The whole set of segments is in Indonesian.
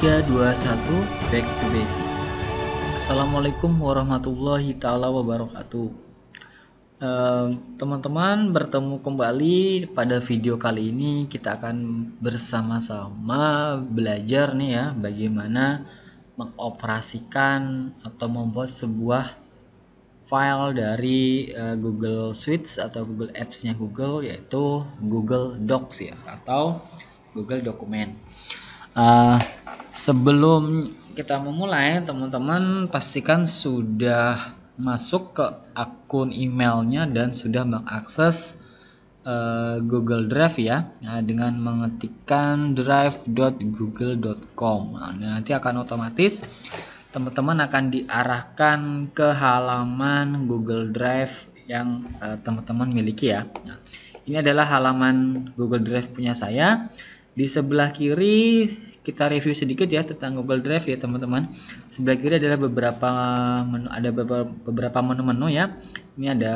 3, 2, 1, back to basic. Assalamualaikum warahmatullahi ta'ala wabarakatuh. Teman-teman, bertemu kembali pada video kali ini. Kita akan bersama-sama belajar nih ya, bagaimana mengoperasikan atau membuat sebuah file dari Google Suite atau Google Apps-nya Google, yaitu Google Docs ya, atau Google Dokumen. Sebelum kita memulai, teman-teman pastikan sudah masuk ke akun emailnya dan sudah mengakses Google Drive ya, dengan mengetikkan drive.google.com. Nanti akan otomatis teman-teman akan diarahkan ke halaman Google Drive yang teman-teman miliki ya. Ini adalah halaman Google Drive punya saya. Di sebelah kiri kita review sedikit ya tentang Google Drive ya teman-teman. Sebelah kiri adalah beberapa menu, ada beberapa menu-menu ya. Ini ada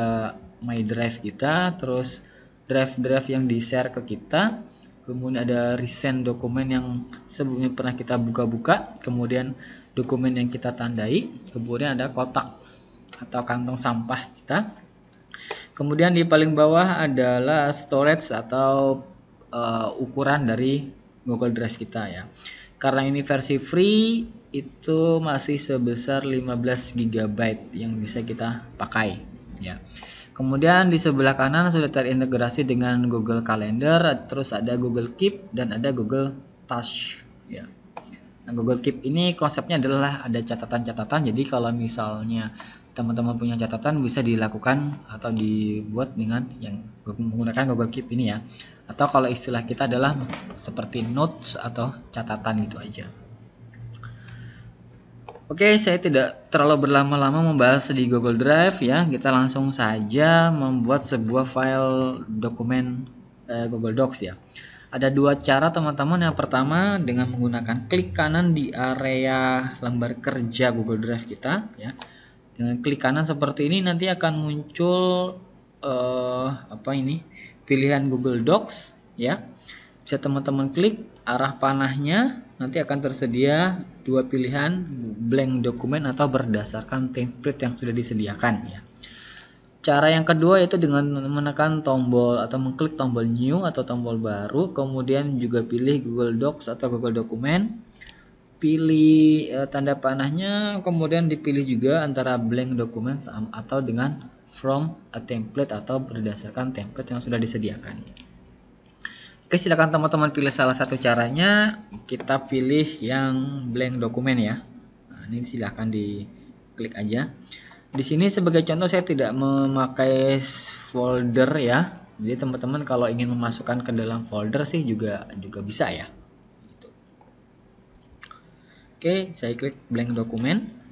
My Drive kita, terus drive-drive yang di-share ke kita. Kemudian ada recent dokumen yang sebelumnya pernah kita buka-buka, kemudian dokumen yang kita tandai, kemudian ada kotak atau kantong sampah kita. Kemudian di paling bawah adalah storage atau ukuran dari Google Drive kita ya. Karena ini versi free, itu masih sebesar 15 GB yang bisa kita pakai ya. Kemudian di sebelah kanan sudah terintegrasi dengan Google Calendar, terus ada Google Keep dan ada Google Task ya. Nah, Google Keep ini konsepnya adalah ada catatan-catatan. Jadi kalau misalnya teman-teman punya catatan bisa dilakukan atau dibuat dengan yang menggunakan Google Keep ini ya. Atau kalau istilah kita adalah seperti notes atau catatan gitu aja. Oke, saya tidak terlalu berlama-lama membahas di Google Drive ya. Kita langsung saja membuat sebuah file dokumen Google Docs ya. Ada dua cara teman-teman. Yang pertama dengan menggunakan klik kanan di area lembar kerja Google Drive kita ya. Dengan klik kanan seperti ini nanti akan muncul pilihan Google Docs ya. Bisa teman-teman klik arah panahnya, nanti akan tersedia dua pilihan, blank dokumen atau berdasarkan template yang sudah disediakan ya. Cara yang kedua yaitu dengan menekan tombol atau mengklik tombol new atau tombol baru, kemudian juga pilih Google Docs atau Google Dokumen, pilih tanda panahnya, kemudian dipilih juga antara blank dokumen atau dengan from a template atau berdasarkan template yang sudah disediakan. Oke, silakan teman-teman pilih salah satu caranya. Kita pilih yang blank dokumen ya. Nah, ini silakan diklik aja. Di sini sebagai contoh saya tidak memakai folder ya. Jadi teman-teman kalau ingin memasukkan ke dalam folder sih juga bisa ya. Gitu. Oke, saya klik blank dokumen.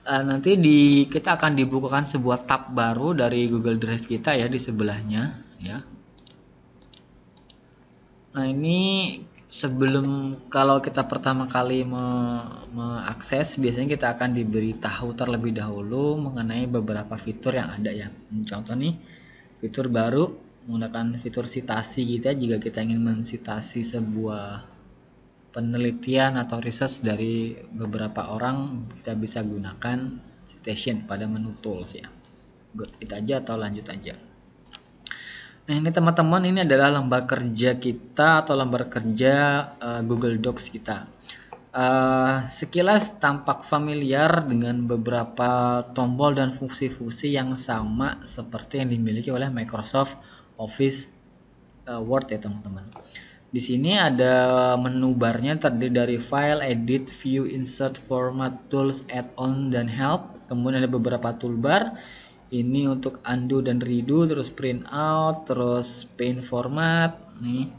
Nanti kita akan dibukakan sebuah tab baru dari Google Drive kita ya di sebelahnya ya. Nah, ini sebelum kalau kita pertama kali mengakses, biasanya kita akan diberitahu terlebih dahulu mengenai beberapa fitur yang ada ya. Contoh nih, fitur baru menggunakan fitur citasi kita jika kita ingin mensitasi sebuah penelitian atau research dari beberapa orang, kita bisa gunakan citation pada menu tools ya. Good it aja atau lanjut aja. Nah, ini teman-teman, ini adalah lembar kerja kita atau lembar kerja Google Docs kita. Sekilas tampak familiar dengan beberapa tombol dan fungsi-fungsi yang sama seperti yang dimiliki oleh Microsoft Office Word ya teman-teman. Di sini ada menu barnya terdiri dari File, Edit, View, Insert, Format, Tools, Add-on, dan Help. Kemudian ada beberapa toolbar. Ini untuk undo dan redo, terus print out, terus paint format nih.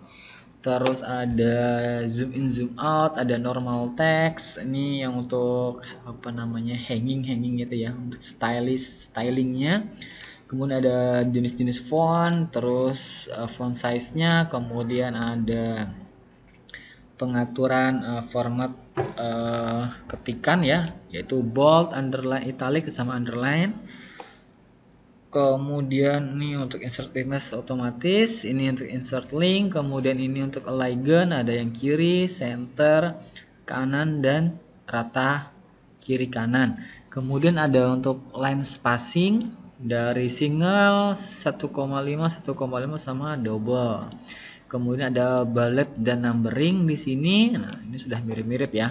Terus ada zoom in zoom out, ada normal text. Ini yang untuk hanging gitu ya, untuk stylingnya. Kemudian ada jenis-jenis font, terus font size-nya, kemudian ada pengaturan format ketikan ya, yaitu bold, underline, italic sama underline. Kemudian ini untuk insert image otomatis, ini untuk insert link, kemudian ini untuk align, ada yang kiri, center, kanan dan rata kiri kanan. Kemudian ada untuk line spacing dari single 1,5 sama double. Kemudian ada bullet dan numbering di sini. Nah, ini sudah mirip-mirip ya.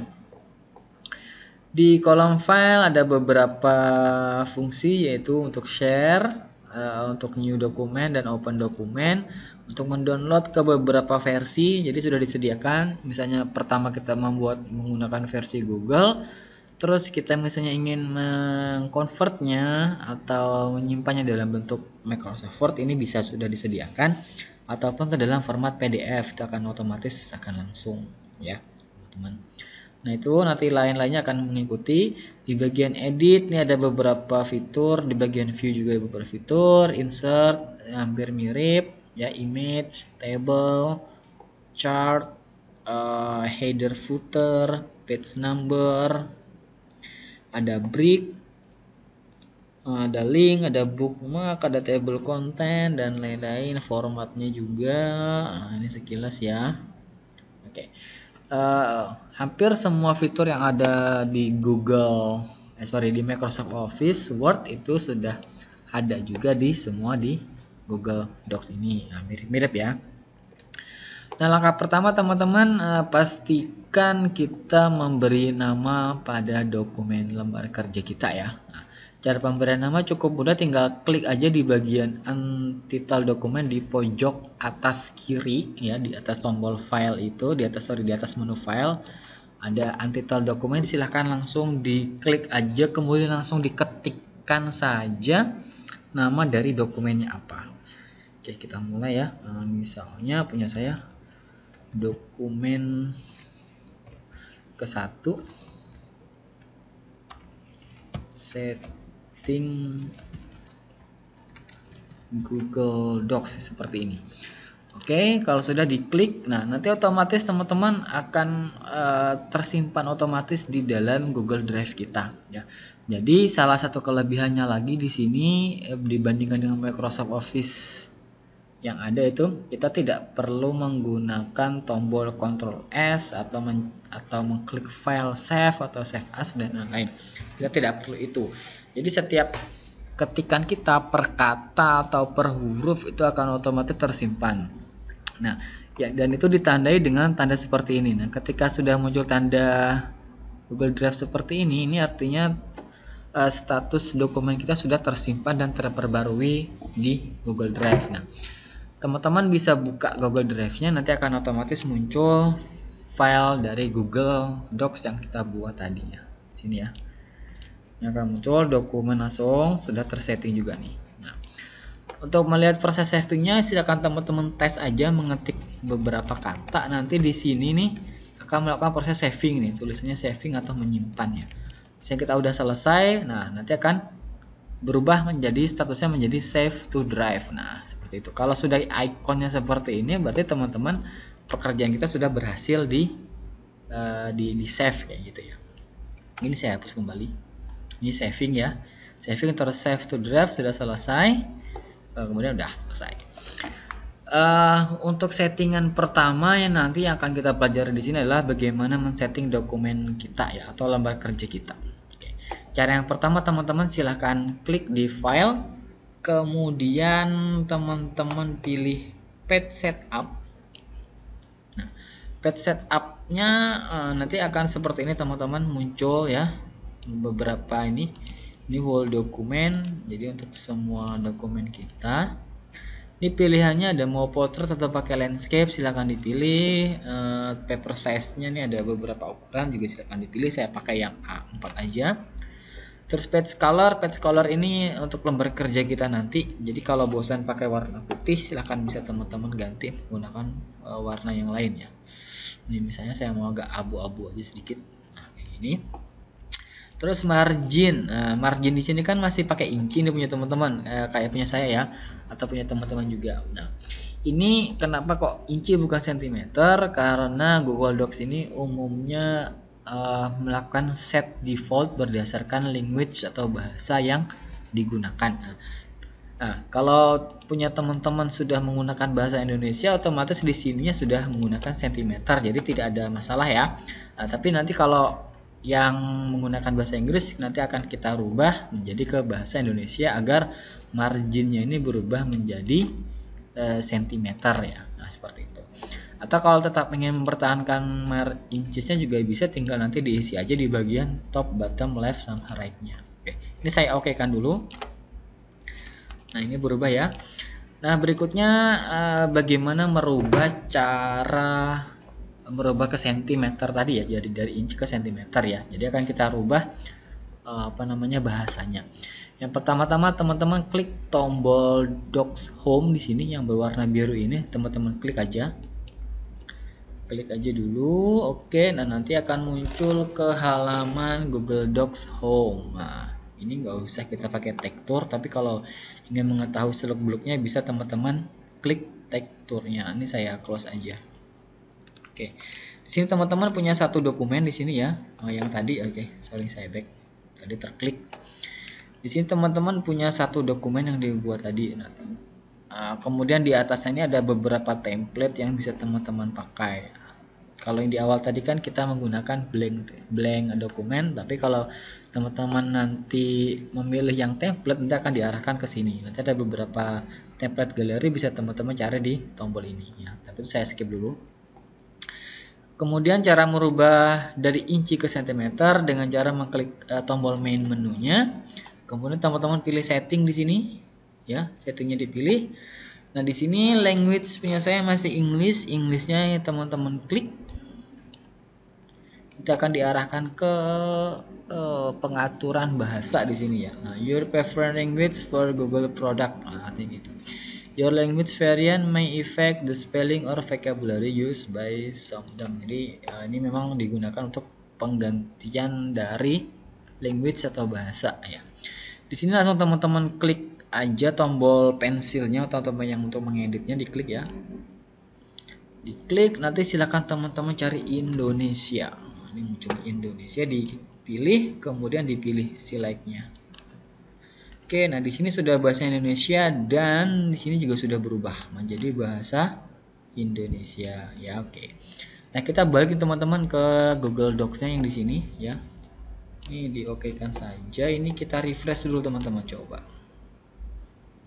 Di kolom file ada beberapa fungsi, yaitu untuk share, untuk new dokumen dan open dokumen, untuk mendownload ke beberapa versi. Jadi sudah disediakan. Misalnya pertama kita menggunakan versi Google, terus kita misalnya ingin mengkonvertnya atau menyimpannya dalam bentuk Microsoft Word, ini bisa sudah disediakan, ataupun ke dalam format PDF, itu akan otomatis akan langsung ya teman-teman. Nah, itu nanti lain-lainnya akan mengikuti. Di bagian edit ini ada beberapa fitur, di bagian view juga ada beberapa fitur, insert hampir mirip ya, image, table, chart, header, footer, page number, ada break, ada link, ada bookmark, ada table content dan lain-lain, formatnya juga. Nah, ini sekilas ya. Oke. Hampir semua fitur yang ada di di Microsoft Office Word itu sudah ada juga di Google Docs ini. Nah, mirip-mirip ya. Nah, langkah pertama teman-teman, pastikan kita memberi nama pada dokumen lembar kerja kita ya. Nah, cara pemberian nama cukup mudah, tinggal klik aja di bagian untitled dokumen di pojok atas kiri ya, di atas tombol file itu, di atas menu file ada untitled dokumen, silahkan langsung diklik aja, kemudian langsung diketikkan saja nama dari dokumennya apa. Oke, kita mulai ya. Misalnya punya saya dokumen ke-1 setting Google Docs seperti ini. Oke, kalau sudah diklik, nah nanti otomatis teman-teman akan tersimpan otomatis di dalam Google Drive kita ya. Jadi salah satu kelebihannya lagi di sini dibandingkan dengan Microsoft Office yang ada itu, kita tidak perlu menggunakan tombol Ctrl S atau mengklik file save atau save as dan lain-lain. Kita tidak perlu itu. Jadi setiap ketikan kita per kata atau per huruf itu akan otomatis tersimpan. Nah, ya, dan itu ditandai dengan tanda seperti ini. Nah, ketika sudah muncul tanda Google Drive seperti ini artinya status dokumen kita sudah tersimpan dan terperbarui di Google Drive. Nah, teman-teman bisa buka Google Drive-nya, nanti akan otomatis muncul file dari Google Docs yang kita buat tadi ya. Sini ya. Ini akan muncul dokumen langsung, sudah tersetting juga nih. Nah, untuk melihat proses savingnya, silakan teman-teman tes aja mengetik beberapa kata. Nanti di sini nih akan melakukan proses saving nih, tulisannya saving atau menyimpan ya. Misalnya kita udah selesai, nah nanti akan berubah menjadi statusnya menjadi save to drive. Nah, seperti itu. Kalau sudah ikonnya seperti ini, berarti teman-teman pekerjaan kita sudah berhasil di save kayak gitu ya. Ini saya hapus kembali. Ini saving ya. Saving terus save to drive sudah selesai. Kemudian udah selesai. Untuk settingan pertama yang nanti akan kita pelajari di sini adalah bagaimana men-setting dokumen kita ya, atau lembar kerja kita. Cara yang pertama teman-teman silahkan klik di file, kemudian teman-teman pilih page setup. Nah, page setupnya nanti akan seperti ini teman-teman, muncul ya beberapa ini whole dokumen. Jadi untuk semua dokumen kita, ini pilihannya ada mau portrait atau pakai landscape, silahkan dipilih. Paper size nya ini ada beberapa ukuran juga, silahkan dipilih. Saya pakai yang A4 aja. Terus page color ini untuk lembar kerja kita nanti. Jadi kalau bosan pakai warna putih, silahkan bisa teman-teman ganti menggunakan warna yang lain ya. Ini misalnya saya mau agak abu-abu aja sedikit. Nah, kayak gini. Terus margin, margin di sini kan masih pakai inci nih punya teman-teman, kayak punya saya ya, atau punya teman-teman juga. Nah, ini kenapa kok inci bukan sentimeter? Karena Google Docs ini umumnya melakukan set default berdasarkan language atau bahasa yang digunakan. Nah, Nah, kalau punya teman-teman sudah menggunakan bahasa Indonesia, otomatis di sininya sudah menggunakan sentimeter, jadi tidak ada masalah ya. Nah, tapi nanti kalau yang menggunakan bahasa Inggris nanti akan kita rubah menjadi ke bahasa Indonesia agar marginnya ini berubah menjadi sentimeter ya. Nah, seperti itu. Atau kalau tetap ingin mempertahankan inchesnya juga bisa, tinggal nanti diisi aja di bagian top, bottom, left sama right-nya. Oke, ini saya okekan dulu. Nah, ini berubah ya. Nah, berikutnya bagaimana merubah ke sentimeter tadi ya. Jadi dari inch ke sentimeter ya. Jadi akan kita rubah bahasanya. Yang pertama-tama teman-teman klik tombol Docs Home di sini yang berwarna biru ini, teman-teman klik aja. Klik aja dulu. Oke, nah nanti akan muncul ke halaman Google Docs Home. Nah, ini nggak usah kita pakai tektur, tapi kalau ingin mengetahui seluk-beluknya bisa teman-teman klik tekturnya. Ini saya close aja. Oke, di sini teman-teman punya satu dokumen di sini ya. Yang tadi, sorry saya back. Tadi terklik. Di sini teman-teman punya satu dokumen yang dibuat tadi. Nah, kemudian di atasnya ini ada beberapa template yang bisa teman-teman pakai. Kalau yang di awal tadi kan kita menggunakan blank dokumen, tapi kalau teman-teman nanti memilih yang template nanti akan diarahkan ke sini. Nanti ada beberapa template galeri bisa teman-teman cari di tombol ini ya. Tapi itu saya skip dulu. Kemudian cara merubah dari inci ke sentimeter dengan cara mengklik tombol main menunya. Kemudian teman-teman pilih setting di sini ya, settingnya dipilih. Nah, di sini language punya saya masih English, Englishnya teman-teman klik. Kita akan diarahkan ke pengaturan bahasa di sini ya. Nah, your preferred language for Google product, artinya gitu. Your language variant may affect the spelling or vocabulary used by some. Jadi ini memang digunakan untuk penggantian dari language atau bahasa ya. Di sini langsung teman-teman klik aja tombol pensilnya atau tombol yang untuk mengeditnya, diklik ya. Diklik, nanti silakan teman-teman cari Indonesia. Nah, ini muncul Indonesia, dipilih, kemudian dipilih select-nya. Oke, nah di sini sudah bahasa Indonesia dan di sini juga sudah berubah menjadi bahasa Indonesia ya. Oke. Nah, kita balikin teman-teman ke Google Docs-nya yang di sini ya. Ini diokekan saja. Ini kita refresh dulu teman-teman, coba.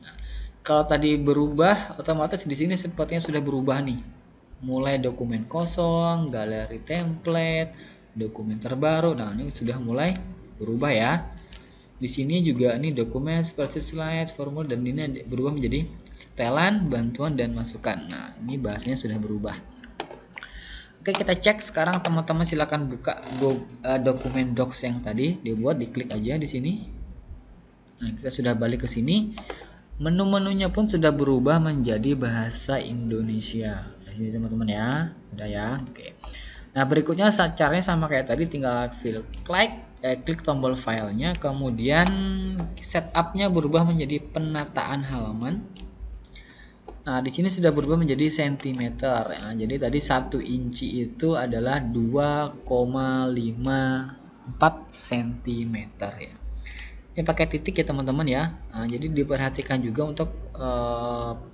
Nah, kalau tadi berubah, otomatis di sini sepertinya sudah berubah nih. Mulai dokumen kosong, galeri template, dokumen terbaru. Nah, ini sudah mulai berubah ya. Di sini juga nih dokumen seperti slide, formulir, dan ini berubah menjadi setelan, bantuan, dan masukan. Nah, ini bahasanya sudah berubah. Oke, kita cek sekarang teman-teman silakan buka dokumen docs yang tadi dibuat, diklik aja di sini. Nah, kita sudah balik ke sini. Menu-menunya pun sudah berubah menjadi bahasa Indonesia. Di sini teman-teman ya. Udah ya. Oke. Nah, berikutnya caranya sama kayak tadi, tinggal klik tombol filenya, kemudian setupnya berubah menjadi penataan halaman. Nah, di sini sudah berubah menjadi sentimeter. Nah, jadi tadi 1 inci itu adalah 2,54 cm ya. Ini pakai titik ya teman-teman ya. Nah, jadi diperhatikan juga untuk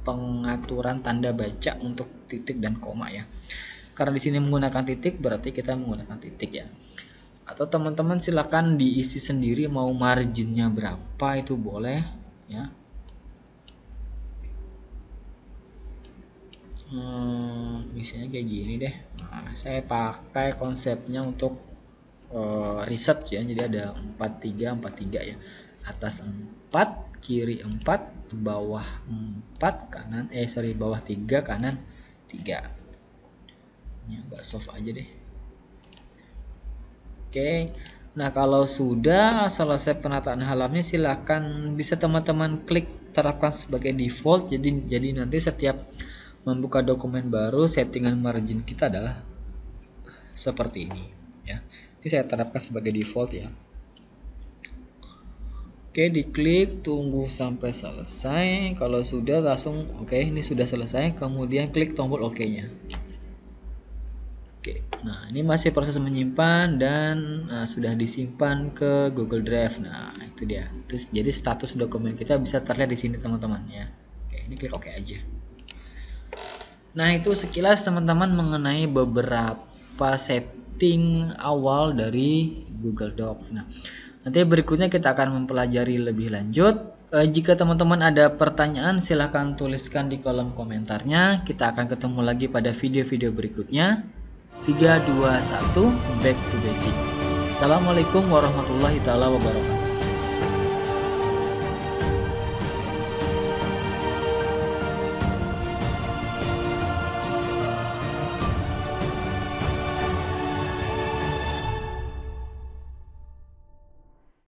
pengaturan tanda baca untuk titik dan koma ya. Karena di sini menggunakan titik, berarti kita menggunakan titik ya. Atau teman-teman silakan diisi sendiri, mau marginnya berapa itu boleh ya. Misalnya kayak gini deh. Nah, saya pakai konsepnya untuk research ya. Jadi ada 43 ya. Atas 4, kiri 4, bawah 4, kanan bawah 3, kanan 3. Ini agak soft aja deh. Oke, nah kalau sudah selesai penataan halamannya, silakan bisa teman-teman klik terapkan sebagai default. Jadi nanti setiap membuka dokumen baru, settingan margin kita adalah seperti ini ya. Ini saya terapkan sebagai default ya. Oke, diklik, tunggu sampai selesai. Kalau sudah langsung oke, ini sudah selesai. Kemudian klik tombol OK-nya. Oke, nah ini masih proses menyimpan dan sudah disimpan ke Google Drive. Nah itu dia. Terus jadi status dokumen kita bisa terlihat di sini teman-teman ya. Oke, ini klik OK aja. Nah itu sekilas teman-teman mengenai beberapa setting awal dari Google Docs. Nah nanti berikutnya kita akan mempelajari lebih lanjut. Jika teman-teman ada pertanyaan silahkan tuliskan di kolom komentarnya. Kita akan ketemu lagi pada video-video berikutnya. 3, 2, 1, back to basic. Assalamualaikum warahmatullahi wabarakatuh.